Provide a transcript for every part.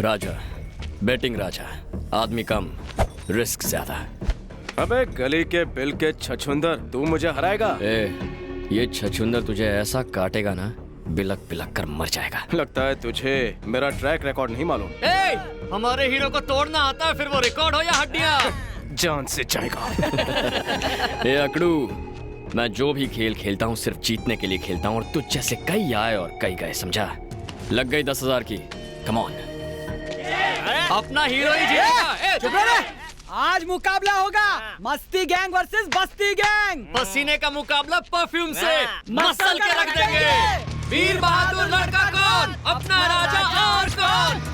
राजा, betting राजा, आदमी कम, risk ज्यादा। अबे गली के बिल के छछुंदर, तू मुझे हराएगा? ये छछुंदर तुझे ऐसा काटेगा ना, बिलक बिलक कर मर जाएगा। लगता है तुझे मेरा ट्रैक रिकॉर्ड नहीं मालूम। हमारे हीरो को तोड़ना आता है, फिर वो रिकॉर्ड हो या हड्डियां। जान से जाएगा। अकड़ू, मैं जो भी खेल खेलता हूँ सिर्फ जीतने के लिए खेलता हूँ, और तुझ जैसे कई आए और कई गए, समझा? लग गई 10,000 की। कम ऑन, अपना हीरो ही जीतेगा। आज मुकाबला होगा मस्ती गैंग वर्सेस बस्ती गैंग। पसीने का मुकाबला परफ्यूम से मसल के रख देंगे। वीर बहादुर लड़का कौन, अपना राजा और कौन?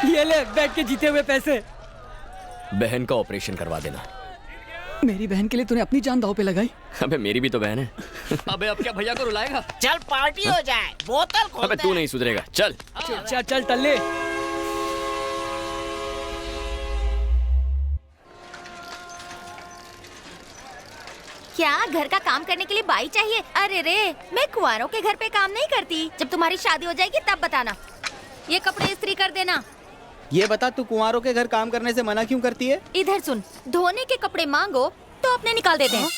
ये ले बैठ के जीते हुए पैसे। बहन का ऑपरेशन करवा देना। मेरी बहन के लिए तूने अपनी जान दांव पे लगाई। अबे मेरी भी तो बहन है। अबे अब क्या भैया को रुलाएगा? चल पार्टी हो जाए, बोतल खोलते अबे तू नहीं सुधरेगा, चल। चल चल टल्ले। क्या घर का काम करने के लिए बाई चाहिए? अरे रे, मैं कुंवारों के घर पे काम नहीं करती। जब तुम्हारी शादी हो जाएगी तब बताना। ये कपड़े इस्त्री कर देना। ये बता, तू कुंवारों के घर काम करने से मना क्यों करती है? इधर सुन, धोने के कपड़े मांगो तो अपने निकाल देते हैं।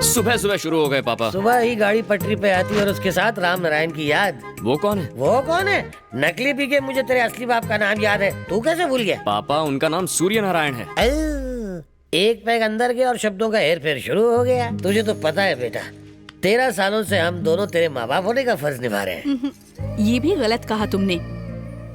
सुबह सुबह शुरू हो गए पापा। सुबह ही गाड़ी पटरी पे आती है और उसके साथ राम नारायण की याद। वो कौन है? वो कौन है? नकली पी के मुझे तेरे असली बाप का नाम याद है, तू कैसे भूल गया? पापा उनका नाम सूर्य नारायण है। एक पैग अंदर गया और शब्दों का हेर फेर शुरू हो गया। तुझे तो पता है बेटा, 13 सालों से हम दोनों तेरे माँ बाप होने का फर्ज निभा रहे हैं। ये भी गलत कहा तुमने।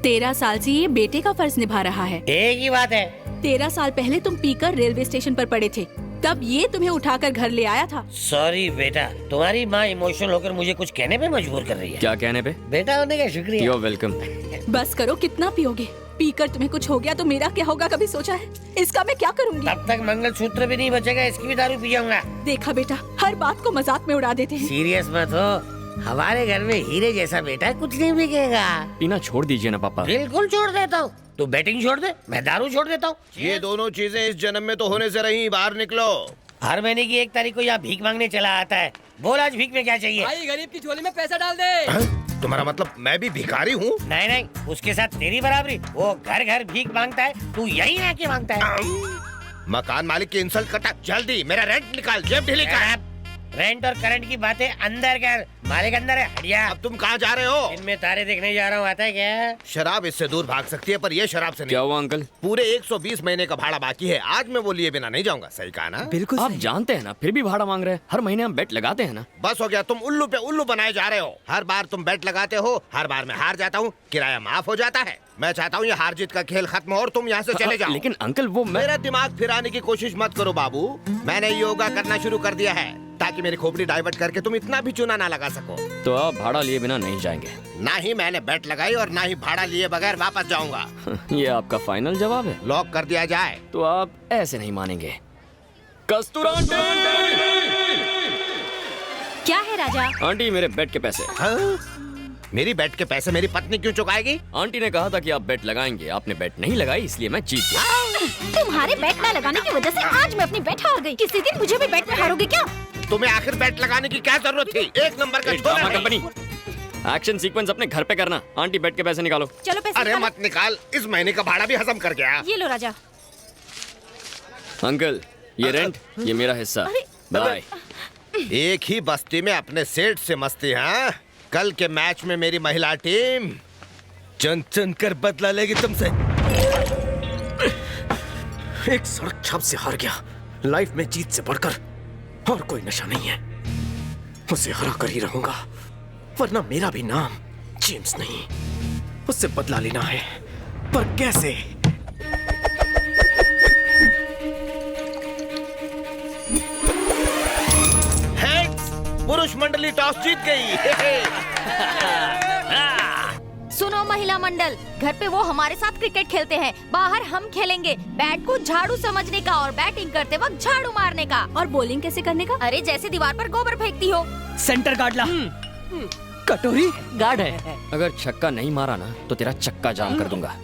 13 साल से ये बेटे का फर्ज निभा रहा है। एक ही बात है। 13 साल पहले तुम पीकर रेलवे स्टेशन पर पड़े थे, तब ये तुम्हें उठाकर घर ले आया था। सॉरी बेटा, तुम्हारी माँ इमोशनल होकर मुझे कुछ कहने पे मजबूर कर रही है। क्या कहने पे? बेटा होने का शुक्रिया। You're welcome। बस करो, कितना पियोगे? पीकर तुम्हें कुछ हो गया तो मेरा क्या होगा, कभी सोचा है? इसका मैं क्या करूंगी? तब तक मंगलसूत्र भी नहीं बचेगा, इसकी भी दारू पी जाऊंगा। देखा बेटा, हर बात को मजाक में उड़ा देते हैं। सीरियस मत हो, हमारे घर में हीरे जैसा बेटा कुछ नहीं बिकेगा। पीना छोड़ दीजिए ना पापा। बिल्कुल छोड़ देता हूँ। तू बैटिंग छोड़ दे, मैं दारू छोड़ देता हूँ। ये दोनों चीजें इस जन्म में तो होने से रही। बाहर निकलो। हर महीने की 1 तारीख को यहाँ भीख मांगने चला आता है। बोल आज भीख में क्या चाहिए? भाई गरीब की झोली में पैसा डाल दे। तुम्हारा मतलब मैं भी भिखारी हूँ? नहीं नहीं, उसके साथ तेरी बराबरी। वो घर घर भीख मांगता है, तू यही आके मांगता है। मकान मालिक की इंसल्ट करता। जल्दी मेरा रेंट निकाल, जेब ढीली कर। रेंट और करंट की बातें अंदर कर, मालिक अंदर है, हटिया। अब तुम कहाँ जा रहे हो? इनमें तारे देखने जा रहा हूँ, आता है क्या? शराब इससे दूर भाग सकती है, पर ये शराब से नहीं। क्या हुआ अंकल? पूरे 120 महीने का भाड़ा बाकी है। आज मैं वो लिए बिना नहीं जाऊंगा। सही कहा ना? बिल्कुल आप सही। जानते हैं ना, फिर भी भाड़ा मांग रहे हैं। हर महीने हम बेट लगाते हैं ना। बस हो गया, तुम उल्लू पे उल्लू बनाए जा रहे हो। हर बार तुम बेट लगाते हो, हर बार मैं हार जाता हूँ, किराया माफ हो जाता है। मैं चाहता हूँ ये हार जीत का खेल खत्म हो और तुम यहाँ से चले जाओ। लेकिन अंकल वो मेरा दिमाग फिराने की कोशिश मत करो बाबू। मैंने योगा करना शुरू कर दिया है ताकि मेरी खोपड़ी डाइवर्ट करके तुम इतना भी चूना ना लगा सको। तो आप भाड़ा लिए बिना नहीं जाएंगे? ना ही मैंने बेट लगाई और ना ही भाड़ा लिए बगैर वापस जाऊंगा। ये आपका फाइनल जवाब है? लॉक कर दिया जाए। तो आप ऐसे नहीं मानेंगे। कस्तूरा आंटी! क्या है राजा? आंटी, मेरे बेट के पैसे। हाँ? मेरी बेट के पैसे मेरी पत्नी क्यों चुकाएगी? आंटी ने कहा था कि आप बेट लगाएंगे। आपने बेट नहीं लगाई, इसलिए मैं जीत गया। तुम्हारे बैट ना लगाने की वजह से आज मैं अपनी बैट हार गई। किसी दिन मुझे भी बैट में हारोगे क्या? तुम्हें आखिर बेट लगाने की क्या जरूरत थी? एक नंबर का ड्रामा छोरा है। कंपनी। एक्शन सीक्वेंस अपने घर पे करना। आंटी, बेट के पैसे निकालो। चलो पैसे अरे निकालो। मत निकाल, इस महीने का भाड़ा भी हजम कर गया। ये लो राजा। अंकल, ये रेंट, ये मेरा हिस्सा। बाय। एक ही बस्ती में अपने सेठ से मस्ती। हाँ, कल के मैच में मेरी महिला टीम चुन चुन कर बदला लेगी तुमसे। एक सड़क छाप से हार गया। लाइफ में जीत से बढ़कर और कोई नशा नहीं है। उसे हरा कर ही रहूंगा, वरना मेरा भी नाम जेम्स नहीं। उससे बदला लेना है, पर कैसे? हेड्स, पुरुष मंडली टॉस जीत गई। सुनो महिला मंडल, घर पे वो हमारे साथ क्रिकेट खेलते हैं, बाहर हम खेलेंगे। बैट को झाड़ू समझने का और बैटिंग करते वक्त झाड़ू मारने का। और बॉलिंग कैसे करने का? अरे जैसे दीवार पर गोबर फेंकती हो। सेंटर गार्ड ला। कटोरी गार्ड है। अगर छक्का नहीं मारा ना तो तेरा चक्का जाम कर दूंगा।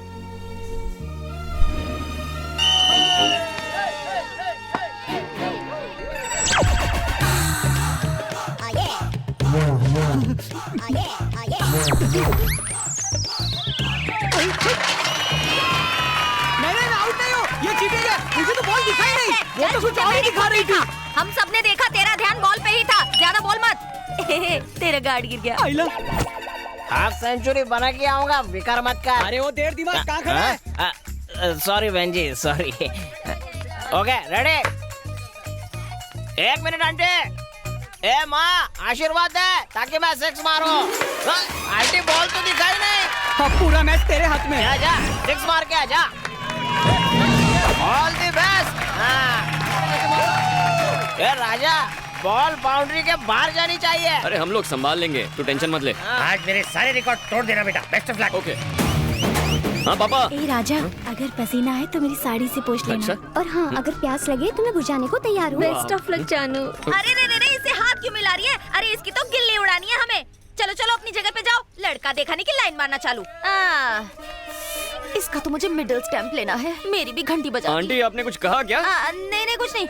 नहीं, आउट नहीं हो। ये चीटिंग है। मुझे तो बॉल दिखाई नहीं। वो तो कुछ और ही दिखा रही थी। हम सबने देखा, तेरा ध्यान बॉल पे ही था। ज्यादा बोल मत। तेरा गार्ड गिर गया। आइला। हाफ सेंचुरी बना के आऊंगा, बेकार मत कर। अरे वो देर दिमाग कहाँ खड़ा है? सॉरी बहन जी, sorry. Okay, ready? 1 minute aunty. ए माँ, आशीर्वाद दे ताकि मैं 6 मारूं। आंटी, बॉल तो दिखाई नहीं। अब पूरा मैच तेरे हाथ में है। आजा, 6 मार के आजा। All the best. A Raja, ball boundary के बाहर जानी चाहिए। अरे हम लोग संभाल लेंगे, तू टेंशन मत ले। आज मेरे सारे रिकॉर्ड तोड़ देना बेटा। Best of luck. ओके। हाँ पापा। ए राजा, अगर पसीना आए तो मेरी साड़ी से पोंछ लेना। अच्छा? और हाँ, अगर प्यास लगे तो मैं बुझाने को तैयार हूँ। बेस्ट ऑफ लक जानू। अरे रे, इसे हाथ क्यों मिला रही है? अरे इसकी तो गिल्ली उड़ानी है हमें। चलो चलो अपनी जगह पे जाओ। लड़का दिखाने की लाइन मारना चालू। इसका तो मुझे मिडिल स्टैंप लेना है। मेरी भी घंटी बजा। आंटी, आपने कुछ कहा क्या? नहीं कुछ नहीं।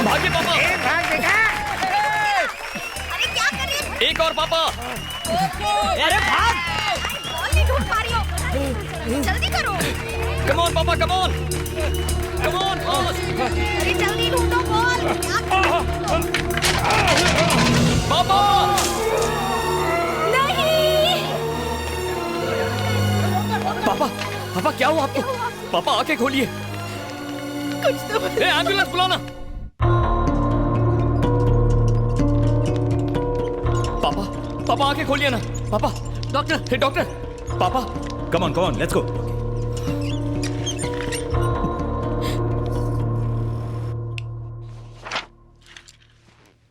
भागे पापा। अरे क्या कर रही है? एक और पापा। अरे भाग। बॉल नहीं ढूंढ पा रही हो। जल्दी करो। कम ऑन पापा, come on. Come on fast. अरे जल्दी ढूंढो बॉल। पापा। नहीं। पापा, पापा क्या हुआ आपको? पापा आंखें खोलिए। कुछ तो एम्बुलेंस बुलाना। पापा, पापा आंखें खोलिए ना। पापा, डॉक्टर, हे डॉक्टर। पापा, कम ऑन, लेट्स गो।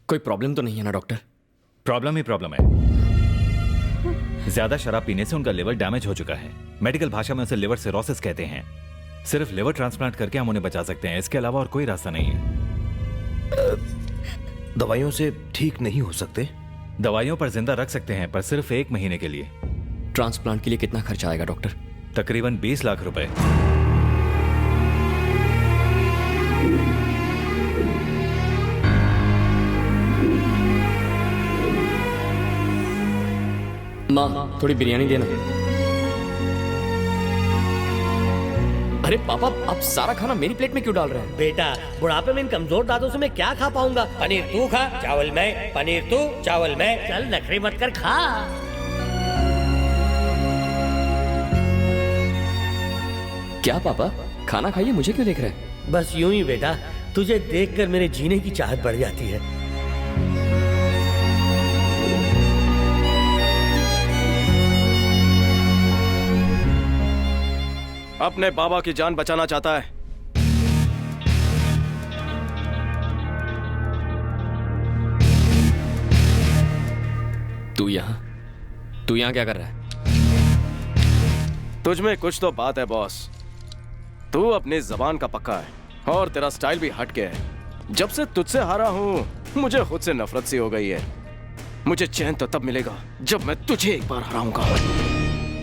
कोई प्रॉब्लम तो नहीं है ना डॉक्टर? प्रॉब्लम ही प्रॉब्लम है। ज्यादा शराब पीने से उनका लिवर डैमेज हो चुका है। मेडिकल भाषा में उसे लिवर सिरोसिस कहते हैं। सिर्फ लिवर ट्रांसप्लांट करके हम उन्हें बचा सकते हैं, इसके अलावा और कोई रास्ता नहीं है। दवाइयों से ठीक नहीं हो सकते? दवाइयों पर जिंदा रख सकते हैं, पर सिर्फ 1 महीने के लिए। ट्रांसप्लांट के लिए कितना खर्चा आएगा डॉक्टर? तकरीबन 20 लाख रुपए। माँ थोड़ी बिरयानी देना। अरे पापा, आप सारा खाना मेरी प्लेट में क्यों डाल रहे हैं? बेटा, बुढ़ापे में इन कमजोर दांतों से मैं क्या खा पाऊंगा? पनीर तू खा, चावल मैं, पनीर तू, चावल मैं। चल नखरे मत कर, खा। क्या पापा, खाना खाइए, मुझे क्यों देख रहे हैं? बस यूं ही बेटा, तुझे देखकर मेरे जीने की चाहत बढ़ जाती है। अपने बाबा की जान बचाना चाहता है। तू यहाँ क्या कर रहा है? तुझमें कुछ तो बात है बॉस। तू अपनी जबान का पक्का है और तेरा स्टाइल भी हट के है। जब से तुझसे हारा हूँ मुझे खुद से नफरत सी हो गई है। मुझे चैन तो तब मिलेगा जब मैं तुझे एक बार हराऊंगा।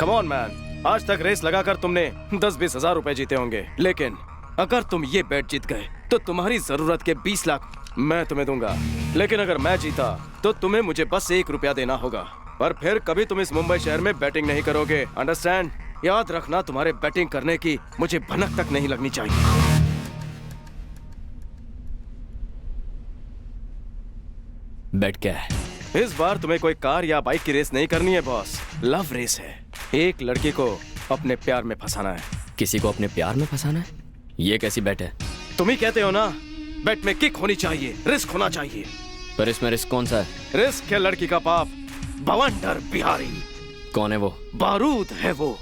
कम ऑन मैन, आज तक रेस लगाकर तुमने 10-20 हजार रुपए जीते होंगे, लेकिन अगर तुम ये बेट जीत गए तो तुम्हारी जरूरत के 20 लाख मैं तुम्हें दूंगा। लेकिन अगर मैं जीता तो तुम्हें मुझे बस 1 रुपया देना होगा, पर फिर कभी तुम इस मुंबई शहर में बैटिंग नहीं करोगे। अंडरस्टैंड? याद रखना, तुम्हारे बैटिंग करने की मुझे भनक तक नहीं लगनी चाहिए। बैट क्या है? इस बार तुम्हें कोई कार या बाइक की रेस नहीं करनी है बॉस, लव रेस है। एक लड़की को अपने प्यार में फंसाना है। किसी को अपने प्यार में फंसाना है? ये कैसी बैट है? तुम ही कहते हो ना, बैट में किक होनी चाहिए, रिस्क होना चाहिए। पर इसमें रिस्क कौन सा है? रिस्क है लड़की का बाप, बवंडर बिहारी। कौन है वो? बारूद है वो।